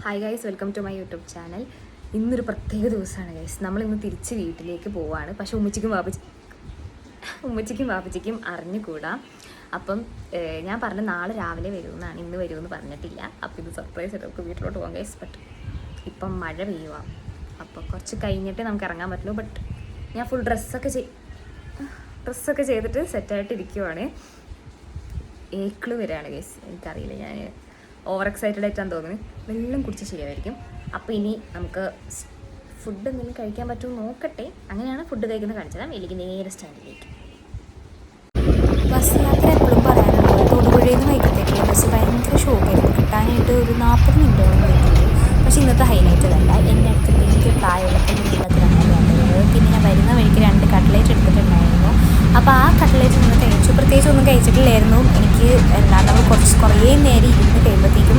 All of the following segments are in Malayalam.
Hi guys, welcome to my YouTube channel. ഇന്നൊരു പ്രത്യേക ദിവസമാണ് ഗൈസ്. നമ്മളിന്ന് തിരിച്ച് വീട്ടിലേക്ക് പോവാണ്. പക്ഷെ ഉമ്മച്ചിക്കും വാപ്പച്ചിക്കും അറിഞ്ഞുകൂടാ. അപ്പം ഞാൻ പറഞ്ഞ നാളെ രാവിലെ വരുമെന്നാണ്, ഇന്ന് വരുമെന്ന് പറഞ്ഞിട്ടില്ല. അപ്പം ഇത് സർപ്രൈസ് ആയിട്ട് നമുക്ക് വീട്ടിലോട്ട് പോകാം ഗൈസ്. ബട്ട് ഇപ്പം മഴ പെയ്യുക, അപ്പോൾ കുറച്ച് കഴിഞ്ഞിട്ടേ നമുക്ക് ഇറങ്ങാൻ പറ്റുള്ളൂ. ബട്ട് ഞാൻ ഫുൾ ഡ്രസ്സൊക്കെ ചെയ്തിട്ട് സെറ്റായിട്ട് ഇരിക്കുവാണ്. ഏക്കിള് വരികയാണ് ഗൈസ്. എനിക്കറിയില്ല, ഞാൻ ഓവർ എക്സൈറ്റഡ് ആയിട്ടാണ് തോന്നുന്നത്. വെള്ളം കുടിച്ച് ശരിയായിരിക്കും. അപ്പോൾ ഇനി നമുക്ക് ഫുഡ് എന്തെങ്കിലും കഴിക്കാൻ പറ്റുമോ നോക്കട്ടെ. അങ്ങനെയാണ് ഫുഡ് കഴിക്കുന്നത് കാണിച്ചത്. എനിക്ക് നേരെ സ്റ്റാൻഡിലേക്ക്. ബസ് യാത്ര എപ്പോഴും പറയാനുള്ളത്, തൊടുപുഴയിൽ നിന്ന് വൈക്കത്തേക്കുള്ള ബസ് ഭയങ്കര ഷോക്കായിരുന്നു. കിട്ടാനായിട്ട് ഒരു 40 മിനിറ്റോളം വൈകിട്ടുണ്ട്. പക്ഷേ ഇന്നത്തെ ഹൈലൈറ്റ് അതല്ല. എൻ്റെ അടുത്ത് എനിക്ക് പ്രായമുള്ള കുഞ്ഞുങ്ങളത്തിലാണ് വേണ്ടത്. പിന്നെ ഞാൻ വരുന്ന വഴിക്ക് 2 കട്ട്ലേറ്റ് എടുത്തിട്ടുണ്ടായിരുന്നു. അപ്പോൾ ആ കട്ട്ലേറ്റ് നിന്ന് കഴിച്ചു. പ്രത്യേകിച്ച് ഒന്നും കഴിച്ചിട്ടില്ലായിരുന്നു. എനിക്ക് നമ്മൾ കുറേ നേരം ഇരുന്ന് കഴിയുമ്പോഴത്തേക്കും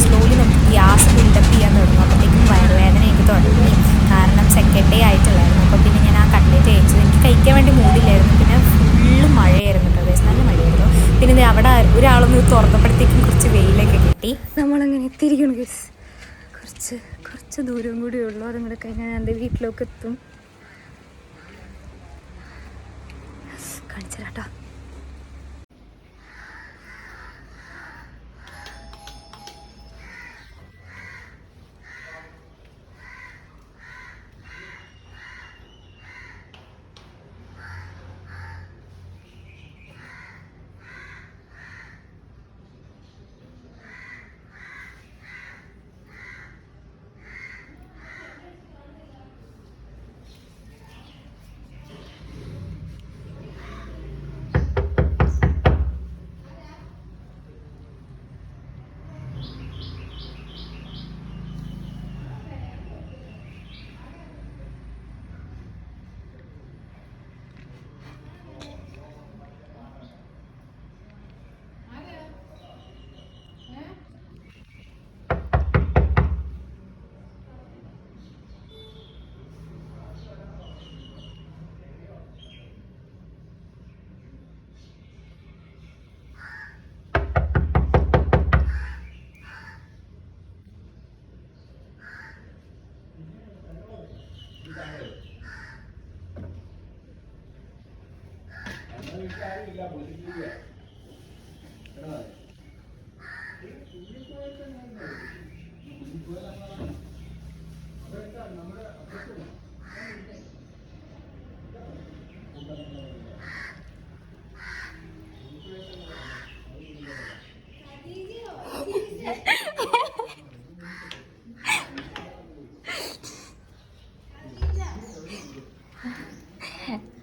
സ്ലോലി നമുക്ക് ഗ്യാസ് ബിൽഡപ്പ് ചെയ്യാൻ തുടങ്ങും. അപ്പോഴത്തേക്കും വയറുവേദന എനിക്ക് തുടങ്ങി. കാരണം സെക്കൻഡ് ഡേ ആയിട്ടുള്ളായിരുന്നു. അപ്പോൾ പിന്നെ ഞാൻ ആ കട്ട്ലേറ്റ് കഴിച്ചത്. എനിക്ക് കഴിക്കാൻ വേണ്ടി മൂടില്ലായിരുന്നു. പിന്നെ ഫുള്ള് മഴയായിരുന്നു കേട്ടോ, നല്ല മഴയായിരുന്നു. പിന്നെ അവിടെ ഒരാളൊന്ന് തുറന്നപ്പോഴത്തേക്കും കുറച്ച് വെയിലൊക്കെ കിട്ടി. നമ്മളങ്ങനെ എത്തിയിരിക്കണം ഗൈസ്. കുറച്ച് ദൂരം കൂടി ഉള്ളൂ. അതും കൂടെ കഴിഞ്ഞാൽ ഞാൻ എൻ്റെ വീട്ടിലേക്ക് എത്തും. കാണിച്ചു തരാട്ടോ.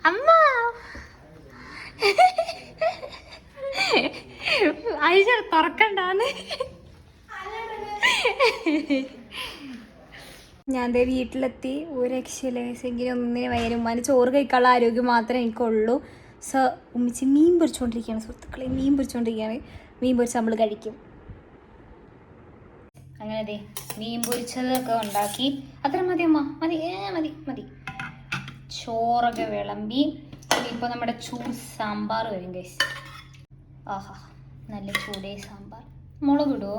അമ്മ ഐശ തുറക്കണ്ടാന്ന്. ഞാൻ ദേ വീട്ടിലെത്തി. ഒരു രക്ഷയില്ല. ഒന്നിനെ വയ്യാനും ഉമ്മാന് ചോറ് കഴിക്കാനുള്ള ആരോഗ്യം മാത്രമേ എനിക്കുള്ളൂ. ഉമ്മിച്ച് മീൻ പൊരിച്ചുകൊണ്ടിരിക്കുകയാണ്. സുഹൃത്തുക്കളെ, മീൻ പൊരിച്ചുകൊണ്ടിരിക്കുകയാണ്. മീൻ പൊരിച്ച് നമ്മൾ കഴിക്കും. അങ്ങനെ അതെ, മീൻ പൊരിച്ചതൊക്കെ ഉണ്ടാക്കി. അത്ര മതി അമ്മ, മതി. ചോറൊക്കെ വിളമ്പി. ഇനിയിപ്പോൾ നമ്മുടെ ചൂട് സാമ്പാർ വരും ഗൈസ്. ആഹാ, നല്ല ചൂടേ സാമ്പാർ. മുളക് ഇടുമോ?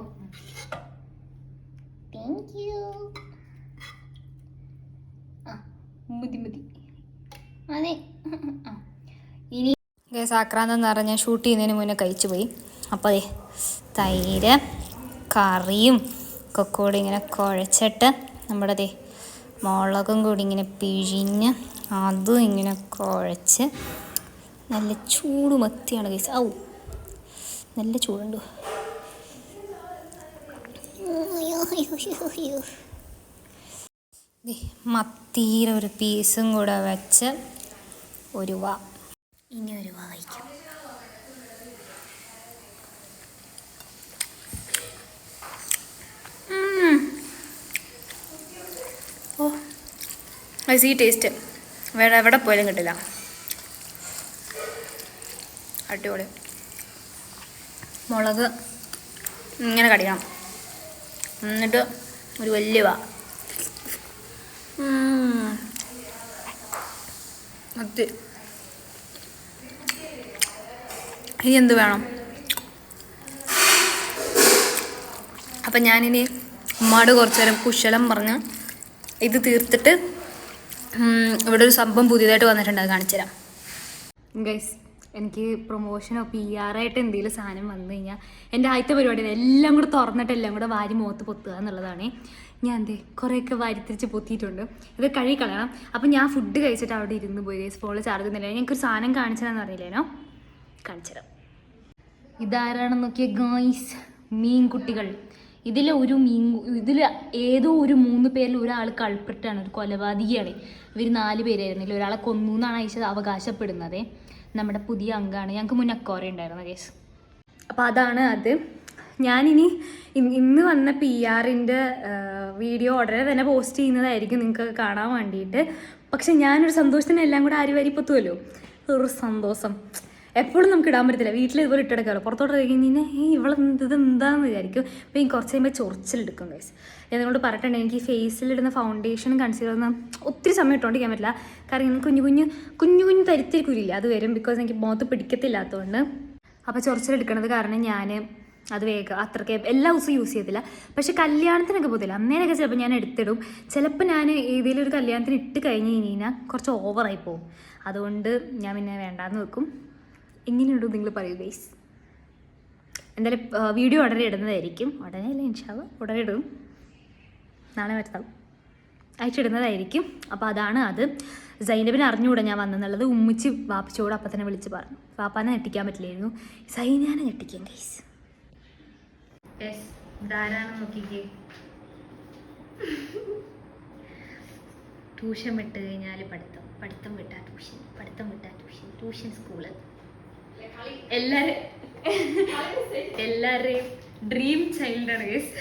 Thank you. മതി. ഇനി ഗൈസ്, ആക്രാന്തെന്ന് പറഞ്ഞാൽ ഷൂട്ട് ചെയ്യുന്നതിന് മുന്നേ കഴിച്ചു പോയി. അപ്പോൾ അതെ, തൈര് കറിയും ഒക്കെ കൂടി ഇങ്ങനെ കുഴച്ചിട്ട് നമ്മുടെ അതെ മുളകും കൂടി ഇങ്ങനെ പിഴിഞ്ഞ് അതും ഇങ്ങനെ കുഴച്ച് നല്ല ചൂട് മത്തിയാണ് ഗൈസ്. നല്ല ചൂടുണ്ട്. മത്തിയുടെ ഒരു പീസും കൂടെ വെച്ച് ഇനി ഒരു വാ കഴിക്കാം. ഈ ടേസ്റ്റ് വേറെ എവിടെ പോയാലും കിട്ടില്ല. അടിപൊളി. മുളക് ഇങ്ങനെ കടിക്കണം, എന്നിട്ട് ഒരു വലിയ മത്തി. ഇനി എന്ത് വേണം? അപ്പം ഞാനിനി ഉമ്മാട് കുറച്ച് നേരം കുശലം പറഞ്ഞ് ഇത് തീർത്തിട്ട് ഇവിടെ ഒരു സംഭവം പുതിയതായിട്ട് വന്നിട്ടുണ്ട്, അത് കാണിച്ചു തരാം ഗൈസ്. എനിക്ക് പ്രൊമോഷനോ PR ആയിട്ട് എന്തെങ്കിലും സാധനം വന്നു കഴിഞ്ഞാൽ എൻ്റെ ആദ്യത്തെ പരിപാടി എല്ലാം കൂടെ തുറന്നിട്ട് എല്ലാം കൂടെ വാരി മുഖത്ത് പൊത്തുക എന്നുള്ളതാണ്. ഞാൻ കുറേയൊക്കെ വാരിത്തിരിച്ച് പൊത്തിയിട്ടുണ്ട്. ഇത് കഴുകി കളയണം. അപ്പം ഞാൻ ഫുഡ് കഴിച്ചിട്ട് അവിടെ ഇരുന്ന് പോയി ഗൈസ്. ഫോണിൽ ചാർജ് ചെയ്യുന്നില്ല. ഞങ്ങൾക്കൊരു സാധനം കാണിച്ചതെന്ന് അറിയില്ലേനോ, കാണിച്ചുതരാം. ഇതാരാണെന്ന് നോക്കിയ ഗൈസ്, മീൻകുട്ടികൾ. ഇതിൽ ഏതോ ഒരു 3 പേരിൽ ഒരാൾ കൾപ്രിട്ടാണ്, ഒരു കൊലപാതകിയാണ്. ഇവർ 4 പേരായിരുന്നില്ല, ഒരാളെ കൊന്നു എന്നാണ് അയച്ചത് അവകാശപ്പെടുന്നത്. നമ്മുടെ പുതിയ അംഗമാണ്. ഞങ്ങൾക്ക് മുന്നേ അക്കോറ ഉണ്ടായിരുന്നു കേസ്. അപ്പോൾ അതാണ് അത്. ഞാനിനി ഇന്ന് വന്ന PR-ൻ്റെ വീഡിയോ ഉടനെ തന്നെ പോസ്റ്റ് ചെയ്യുന്നതായിരിക്കും നിങ്ങൾക്ക് കാണാൻ വേണ്ടിയിട്ട്. പക്ഷെ ഞാനൊരു സന്തോഷത്തിന് എല്ലാം കൂടെ ആര് വരിപ്പത്തുമല്ലോ, ഒരു സന്തോഷം എപ്പോഴും നമുക്ക് ഇടാൻ പറ്റത്തില്ല. വീട്ടിൽ ഇതുപോലെ ഇട്ടെടുക്കാമല്ലോ. പുറത്തോട്ട് കഴിഞ്ഞാൽ ഇവളെ ഇതെന്താണെന്ന് വിചാരിക്കും. അപ്പോൾ ഈ കുറച്ച് കഴിയുമ്പോൾ ചൊറിച്ചിലെടുക്കും ഗൈസ്. ഞാൻ നിങ്ങളോട് പറഞ്ഞിട്ടുണ്ട്, എനിക്ക് ഫേസിലിടുന്ന ഫൗണ്ടേഷനും കൺസീലറൊന്നും ഒത്തിരി സമയം ഇട്ടുകൊണ്ടിരിക്കാൻ പറ്റില്ല. കാരണം എനിക്ക് കുഞ്ഞു കുഞ്ഞു തരിത്തിരി കുരിയില്ല, അത് വരും. ബിക്കോസ് എനിക്ക് മുഖത്ത് പിടിക്കത്തില്ലാത്തതുകൊണ്ട്. അപ്പോൾ ചൊറിച്ചിലെടുക്കണത് കാരണം ഞാൻ അത് വേഗം അത്രയ്ക്ക് എല്ലാ ദിവസവും യൂസ് ചെയ്യത്തില്ല. പക്ഷെ കല്യാണത്തിനൊക്കെ പോകത്തില്ല, അന്നേരമൊക്കെ ചിലപ്പോൾ ഞാൻ എടുത്തിടും. ചിലപ്പോൾ ഞാൻ ഏതെങ്കിലും ഒരു കല്യാണത്തിന് ഇട്ട് കഴിഞ്ഞ് കഴിഞ്ഞാൽ കുറച്ച് ഓവറായി പോകും. അതുകൊണ്ട് ഞാൻ പിന്നെ വേണ്ടാന്ന് വെക്കും. എങ്ങനെയുണ്ടോ നിങ്ങൾ പറയൂ ഗൈസ്. എന്തായാലും വീഡിയോ ഉടനെ ഇടുന്നതായിരിക്കും. ഉടനെ അല്ല, ഇൻഷാ അല്ലാഹ് ഉടനെ ഇടും. നാളെ മറ്റന്നാൾ അയച്ചിടുന്നതായിരിക്കും. അപ്പോൾ അതാണ് അത്. സൈനബിനെ അറിഞ്ഞുകൂടെ ഞാൻ വന്നെന്നുള്ളത്. ഉമ്മിച്ച് വാപ്പച്ചോട് അപ്പം തന്നെ വിളിച്ച് പറഞ്ഞു. വാപ്പാനെ ഞെട്ടിക്കാൻ പറ്റില്ലായിരുന്നു, സൈനാനെ ഞെട്ടിക്കാൻ ഗൈസ്. ധാരാളം നോക്കിക്കേ. ട്യൂഷൻ വിട്ട് കഴിഞ്ഞാൽ പഠിത്തം വിട്ടാൽ ട്യൂഷൻ, പഠിത്തം വിട്ടാൽ ട്യൂഷൻ, ട്യൂഷൻ സ്കൂള്. എല്ലാവരുടെയും ഡ്രീം ചൈൽഡാണ് ഗൈസ്.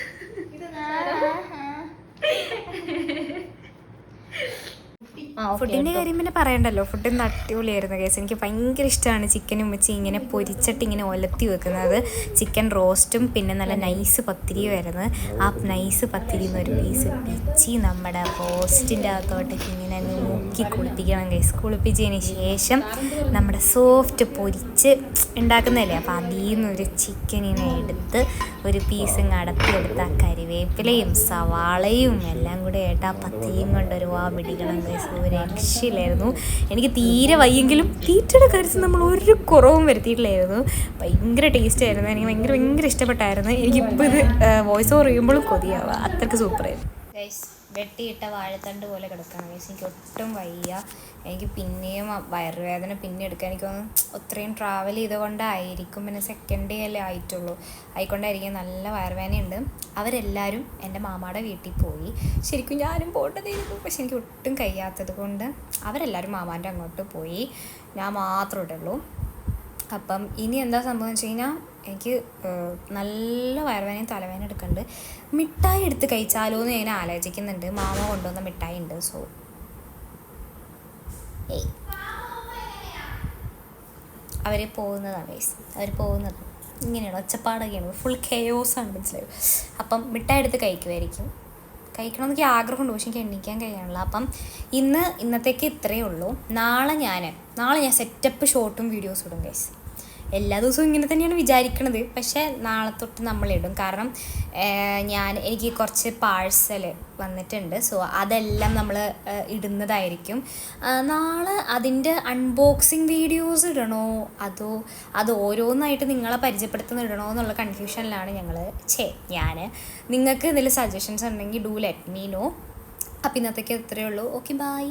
ഫുഡിൻ്റെ കാര്യം പിന്നെ പറയണ്ടല്ലോ. ഫുഡ് ഇന്ന് അടിപൊളിയായിരുന്നു കേസ്. എനിക്ക് ഭയങ്കര ഇഷ്ടമാണ് ചിക്കനും വെച്ച് ഇങ്ങനെ പൊരിച്ചിട്ട് ഇങ്ങനെ ഒലത്തി വെക്കുന്നത്. ചിക്കൻ റോസ്റ്റും പിന്നെ നല്ല നൈസ് പത്തിരിയുമായിരുന്നു. ആ നൈസ് പത്തിരിയിൽ നിന്ന് ഒരു പീസ് പിച്ചി നമ്മുടെ റോസ്റ്റിൻ്റെ അകത്തോട്ടേക്ക് ഇങ്ങനെ നോക്കി കുളിപ്പിക്കണം കേസ്. കുളിപ്പിച്ചതിന് ശേഷം നമ്മുടെ സോഫ്റ്റ് പൊരിച്ച് ഉണ്ടാക്കുന്നതല്ലേ, അപ്പോൾ അതിൽ നിന്നൊരു ചിക്കനിനെ എടുത്ത് ഒരു പീസും അടത്തിയെടുത്ത് ആ കരിവേപ്പിലയും സവാളയും എല്ലാം കൂടെ ആയിട്ട് ആ പത്തിരിയും കൊണ്ടൊരു പിടിക്കണം കേസ്. ഒരു രക്ഷയില്ലായിരുന്നു. എനിക്ക് തീരെ വയ്യെങ്കിലും തീറ്റയുടെ കാര്യത്തിൽ നമ്മൾ ഒരു കുറവും വരുത്തിയിട്ടില്ലായിരുന്നു. ഭയങ്കര ടേസ്റ്റ് ആയിരുന്നു. എനിക്ക് ഭയങ്കര ഇഷ്ടപ്പെട്ടായിരുന്നു. എനിക്കിപ്പോൾ ഇത് വോയിസ് ഓവർ ചെയ്യുമ്പോഴും കൊതിയാവുക, അത്രയ്ക്ക് സൂപ്പറായിരുന്നു ഗൈസ്. വെട്ടിയിട്ട വാഴത്തണ്ട് പോലെ കിടക്കണം ഗൈസ്. എനിക്ക് ഒട്ടും വയ്യ. എനിക്ക് പിന്നെയും വയറുവേദന പിന്നെ എടുക്കാൻ എനിക്ക് ഒത്രയും ട്രാവൽ ചെയ്തുകൊണ്ടായിരിക്കും. പിന്നെ സെക്കൻഡ് ഡേ അല്ലേ ആയിട്ടുള്ളൂ, ആയിക്കൊണ്ടായിരിക്കും നല്ല വയറുവേദനയുണ്ട്. അവരെല്ലാവരും എൻ്റെ മാമാടെ വീട്ടിൽ പോയി. ശരിക്കും ഞാനും പോകേണ്ടതായിരുന്നു, പക്ഷെ എനിക്ക് ഒട്ടും കഴിയാത്തത് കൊണ്ട് അവരെല്ലാവരും മാമാൻ്റെ അങ്ങോട്ട് പോയി. ഞാൻ മാത്രമേ ഉള്ളൂ. അപ്പം ഇനി എന്താ സംഭവം എന്ന് വെച്ച് കഴിഞ്ഞാൽ എനിക്ക് നല്ല വയറുവേദനയും തലവേദന എടുക്കുന്നുണ്ട്. മിഠായി എടുത്ത് കഴിച്ചാലോ എന്ന് ഞാൻ ആലോചിക്കുന്നുണ്ട്. മാമ കൊണ്ടുവന്ന മിഠായി ഉണ്ട്. സോ അവർ പോകുന്നതാണ് ഗൈസ്. അവർ പോകുന്നത് ഇങ്ങനെയാണ്, ഒച്ചപ്പാടൊക്കെയാണ്, ഫുൾ കെയോസാണ്, മനസ്സിലായോ. അപ്പം മിഠായി എടുത്ത് കഴിക്കുമായിരിക്കും. കഴിക്കണമെന്നൊക്കെ ആഗ്രഹമുണ്ട്, പക്ഷെ എനിക്ക് എണ്ണിക്കാൻ കഴിയാനുള്ള. അപ്പം ഇന്നത്തേക്ക് ഇത്രയേ ഉള്ളൂ. നാളെ ഞാൻ സെറ്റപ്പ് ഷോർട്ടും വീഡിയോസും ഇടും ഗൈസ്. എല്ലാ ദിവസവും ഇങ്ങനെ തന്നെയാണ് വിചാരിക്കണത്, പക്ഷേ നാളെ തൊട്ട് നമ്മളിടും. കാരണം എനിക്ക് കുറച്ച് പാഴ്സൽ വന്നിട്ടുണ്ട്. സോ അതെല്ലാം നമ്മൾ ഇടുന്നതായിരിക്കും. നാളെ അതിൻ്റെ അൺബോക്സിങ് വീഡിയോസ് ഇടണോ അത് ഓരോന്നായിട്ട് നിങ്ങളെ പരിചയപ്പെടുത്തുന്ന എന്നുള്ള കൺഫ്യൂഷനിലാണ് ഞാൻ. നിങ്ങൾക്ക് എന്തെങ്കിലും സജഷൻസ് ഉണ്ടെങ്കിൽ ഡു ലെറ്റ് മീ നോ. അപ്പം ഇന്നത്തേക്ക് ഇത്രയേ ഉള്ളൂ. Okay, by.